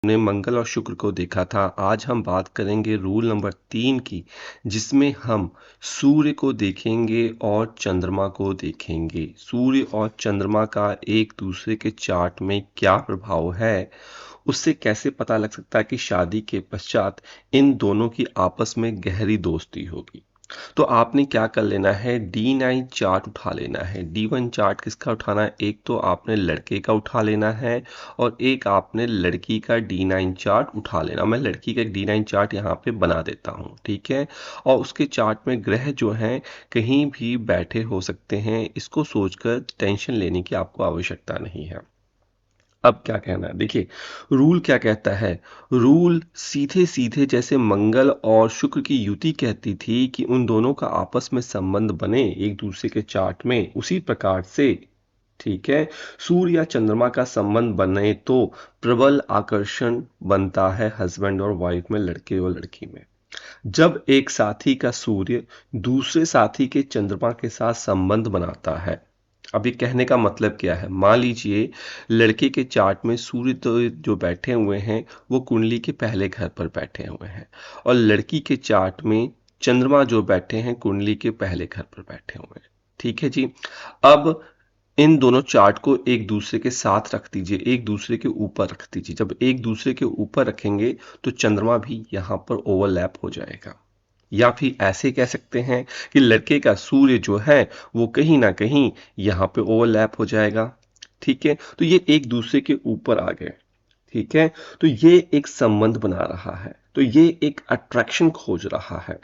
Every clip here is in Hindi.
हमने मंगल और शुक्र को देखा था। आज हम बात करेंगे रूल नंबर 3 की, जिसमें हम सूर्य को देखेंगे और चंद्रमा को देखेंगे। सूर्य और चंद्रमा का एक दूसरे के चार्ट में क्या प्रभाव है, उससे कैसे पता लग सकता है कि शादी के पश्चात इन दोनों की आपस में गहरी दोस्ती होगी। तो आपने क्या कर लेना है, D9 चार्ट उठा लेना है। D1 चार्ट किसका उठाना है, एक तो आपने लड़के का उठा लेना है और एक आपने लड़की का D9 चार्ट उठा लेना। मैं लड़की का एक D9 चार्ट यहाँ पे बना देता हूँ, ठीक है। और उसके चार्ट में ग्रह जो हैं कहीं भी बैठे हो सकते हैं, इसको सोचकर टेंशन लेने की आपको आवश्यकता नहीं है। अब क्या कहना है, देखिए रूल क्या कहता है। रूल सीधे सीधे जैसे मंगल और शुक्र की युति कहती थी कि उन दोनों का आपस में संबंध बने एक दूसरे के चार्ट में, उसी प्रकार से ठीक है सूर्य या चंद्रमा का संबंध बने तो प्रबल आकर्षण बनता है हस्बैंड और वाइफ में, लड़के और लड़की में। जब एक साथी का सूर्य दूसरे साथी के चंद्रमा के साथ संबंध बनाता है। अब ये कहने का मतलब क्या है, मान लीजिए लड़के के चार्ट में सूर्य तो जो बैठे हुए हैं वो कुंडली के पहले घर पर बैठे हुए हैं और लड़की के चार्ट में चंद्रमा जो बैठे हैं कुंडली के पहले घर पर बैठे हुए हैं, ठीक है जी। अब इन दोनों चार्ट को एक दूसरे के साथ रख दीजिए, एक दूसरे के ऊपर रख दीजिए। जब एक दूसरे के ऊपर रखेंगे तो चंद्रमा भी यहाँ पर ओवरलैप हो जाएगा। या फिर ऐसे कह सकते हैं कि लड़के का सूर्य जो है वो कहीं ना कहीं यहाँ पे ओवरलैप हो जाएगा, ठीक है। तो ये एक दूसरे के ऊपर आ गए, ठीक है। तो ये एक संबंध बना रहा है, तो ये एक अट्रैक्शन खोज रहा है,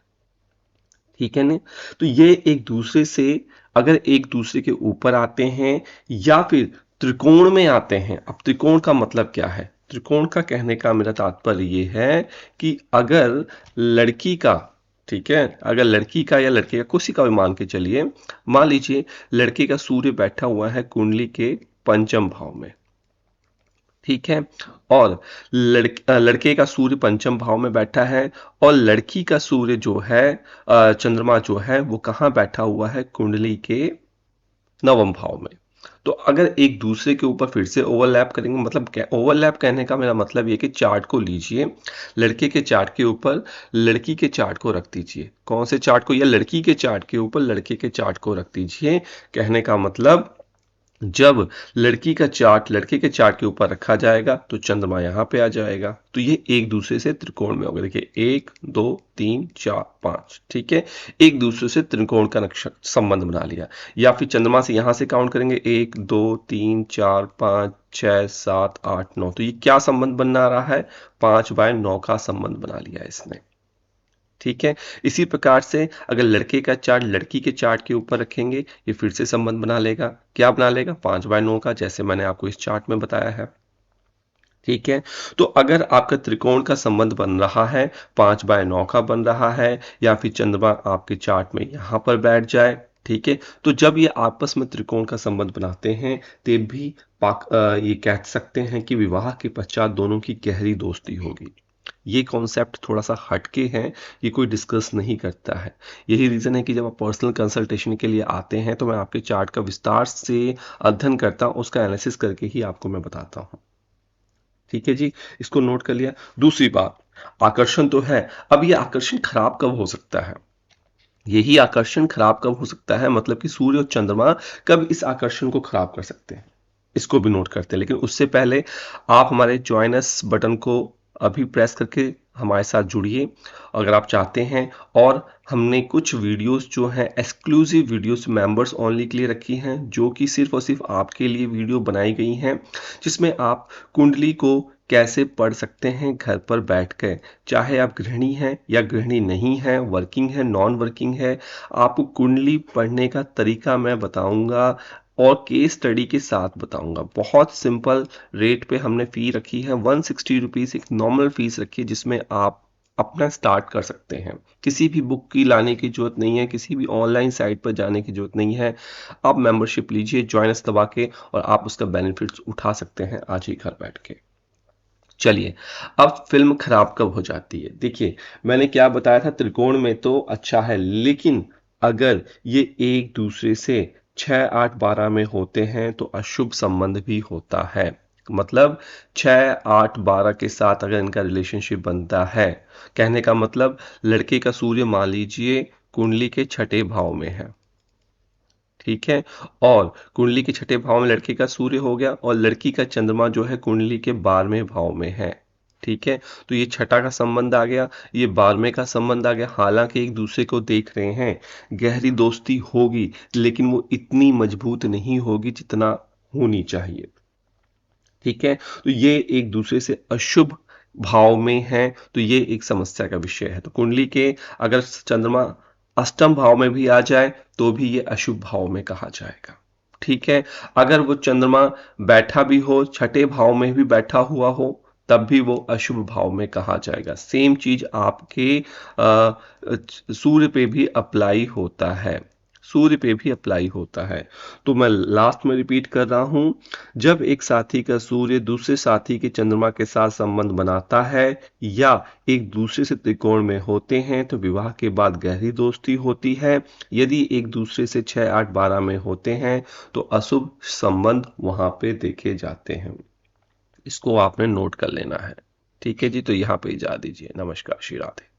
ठीक है ना। तो ये एक दूसरे से अगर एक दूसरे के ऊपर आते हैं या फिर त्रिकोण में आते हैं। अब त्रिकोण का मतलब क्या है, त्रिकोण का कहने का मेरा तात्पर्य ये है कि अगर लड़की का, ठीक है, अगर लड़की का या लड़के का किसी का भी मान के चलिए, मान लीजिए लड़के का सूर्य बैठा हुआ है कुंडली के पंचम भाव में, ठीक है। और लड़के का सूर्य पंचम भाव में बैठा है और लड़की का सूर्य जो है चंद्रमा जो है वो कहाँ बैठा हुआ है, कुंडली के नवम भाव में। तो अगर एक दूसरे के ऊपर फिर से ओवरलैप करेंगे, मतलब क्या ओवरलैप कहने का मेरा मतलब ये कि चार्ट को लीजिए, लड़के के चार्ट के ऊपर लड़की के चार्ट को रख दीजिए। कौन से चार्ट को, या लड़की के चार्ट के ऊपर लड़के के चार्ट को रख दीजिए। कहने का मतलब जब लड़की का चार्ट लड़के के चार्ट के ऊपर रखा जाएगा तो चंद्रमा यहाँ पे आ जाएगा। तो ये एक दूसरे से त्रिकोण में होगा। देखिए 1 2 3 4 5, ठीक है। एक दूसरे से त्रिकोण का नक्शा संबंध बना लिया। या फिर चंद्रमा से यहाँ से काउंट करेंगे 1 2 3 4 5 6 7 8 9, तो ये क्या संबंध बना रहा है, 5/9 का संबंध बना लिया इसने, ठीक है। इसी प्रकार से अगर लड़के का चार्ट लड़की के चार्ट के ऊपर रखेंगे, ये फिर से संबंध बना लेगा। क्या बना लेगा, 5/9 का, जैसे मैंने आपको इस चार्ट में बताया है, ठीक है। तो अगर आपका त्रिकोण का संबंध बन रहा है, 5/9 का बन रहा है, या फिर चंद्रमा आपके चार्ट में यहाँ पर बैठ जाए, ठीक है। तो जब ये आपस में त्रिकोण का संबंध बनाते हैं तब भी ये कह सकते हैं कि विवाह के पश्चात दोनों की गहरी दोस्ती होगी। ये कॉन्सेप्ट थोड़ा सा हटके है, ये कोई डिस्कस नहीं करता है। यही रीज़न है कि जब आप पर्सनल कंसल्टेशन के लिए आते हैं तो मैं आपके चार्ट का विस्तार से अध्ययन करता हूँ, उसका एनालिसिस करके ही आपको मैं बताता हूँ, ठीक है जी। इसको नोट कर लिया। दूसरी बात, आकर्षण तो है। अब ये आकर्षण खराब कब हो सकता है, यही आकर्षण खराब कब हो सकता है, मतलब कि सूर्य और चंद्रमा कब इस आकर्षण को खराब कर सकते हैं, इसको भी नोट करते हैं। लेकिन उससे पहले आप हमारे ज्वाइन अस बटन को अभी प्रेस करके हमारे साथ जुड़िए अगर आप चाहते हैं। और हमने कुछ वीडियोस जो हैं एक्सक्लूसिव वीडियोस मेंबर्स ओनली के लिए रखी हैं, जो कि सिर्फ और सिर्फ आपके लिए वीडियो बनाई गई हैं, जिसमें आप कुंडली को कैसे पढ़ सकते हैं घर पर बैठकर। चाहे आप गृहिणी हैं या गृहिणी नहीं हैं, वर्किंग है नॉन वर्किंग है, आपको कुंडली पढ़ने का तरीका मैं बताऊंगा और केस स्टडी के साथ बताऊंगा। बहुत सिंपल रेट पे हमने फ़ी रखी है, 160 रुपीज़ एक नॉर्मल फीस रखी है, जिसमें आप अपना स्टार्ट कर सकते हैं। किसी भी बुक की लाने की ज़रूरत नहीं है, किसी भी ऑनलाइन साइट पर जाने की ज़रूरत नहीं है। आप मेंबरशिप लीजिए जॉइन अस दबा के और आप उसका बेनिफिट्स उठा सकते हैं आज ही घर बैठ के। चलिए, अब फिल्म खराब कब हो जाती है। देखिए मैंने क्या बताया था, त्रिकोण में तो अच्छा है, लेकिन अगर ये एक दूसरे से 6 8 12 में होते हैं तो अशुभ संबंध भी होता है। मतलब 6, 8, 12 के साथ अगर इनका रिलेशनशिप बनता है, कहने का मतलब लड़के का सूर्य मान लीजिए कुंडली के छठे भाव में है, ठीक है, और कुंडली के छठे भाव में लड़के का सूर्य हो गया और लड़की का चंद्रमा जो है कुंडली के 12वें भाव में है, ठीक है। तो ये छठा का संबंध आ गया, ये 12वें का संबंध आ गया। हालांकि एक दूसरे को देख रहे हैं, गहरी दोस्ती होगी, लेकिन वो इतनी मजबूत नहीं होगी जितना होनी चाहिए, ठीक है। तो ये एक दूसरे से अशुभ भाव में है, तो ये एक समस्या का विषय है। तो कुंडली के अगर चंद्रमा अष्टम भाव में भी आ जाए तो भी ये अशुभ भाव में कहा जाएगा, ठीक है। अगर वो चंद्रमा बैठा भी हो, छठे भाव में भी बैठा हुआ हो, तब भी वो अशुभ भाव में कहा जाएगा। सेम चीज आपके सूर्य पे भी अप्लाई होता है, सूर्य पे भी अप्लाई होता है। तो मैं लास्ट में रिपीट कर रहा हूं, जब एक साथी का सूर्य दूसरे साथी के चंद्रमा के साथ संबंध बनाता है या एक दूसरे से त्रिकोण में होते हैं तो विवाह के बाद गहरी दोस्ती होती है। यदि एक दूसरे से 6, 8, 12 में होते हैं तो अशुभ संबंध वहां पे देखे जाते हैं। इसको आपने नोट कर लेना है, ठीक है जी। तो यहाँ पे इजाजत दीजिए, नमस्कार, श्री राधे।